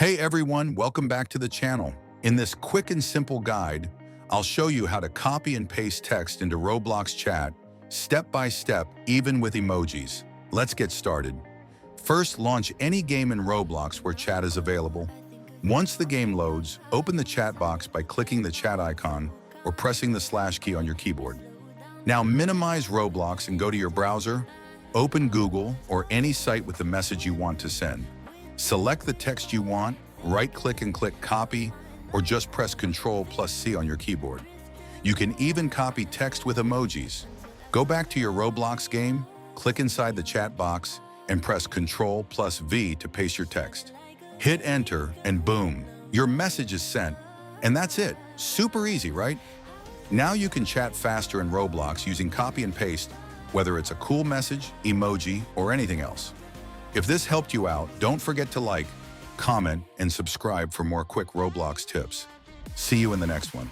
Hey everyone, welcome back to the channel. In this quick and simple guide, I'll show you how to copy and paste text into Roblox chat, step by step, even with emojis. Let's get started. First, launch any game in Roblox where chat is available. Once the game loads, open the chat box by clicking the chat icon or pressing the slash key on your keyboard. Now minimize Roblox and go to your browser. Open Google or any site with the message you want to send. Select the text you want, right-click and click Copy, or just press Ctrl+C on your keyboard. You can even copy text with emojis. Go back to your Roblox game, click inside the chat box, and press Ctrl+V to paste your text. Hit Enter, and boom, your message is sent. And that's it. Super easy, right? Now you can chat faster in Roblox using copy and paste, whether it's a cool message, emoji, or anything else. If this helped you out, don't forget to like, comment, and subscribe for more quick Roblox tips. See you in the next one.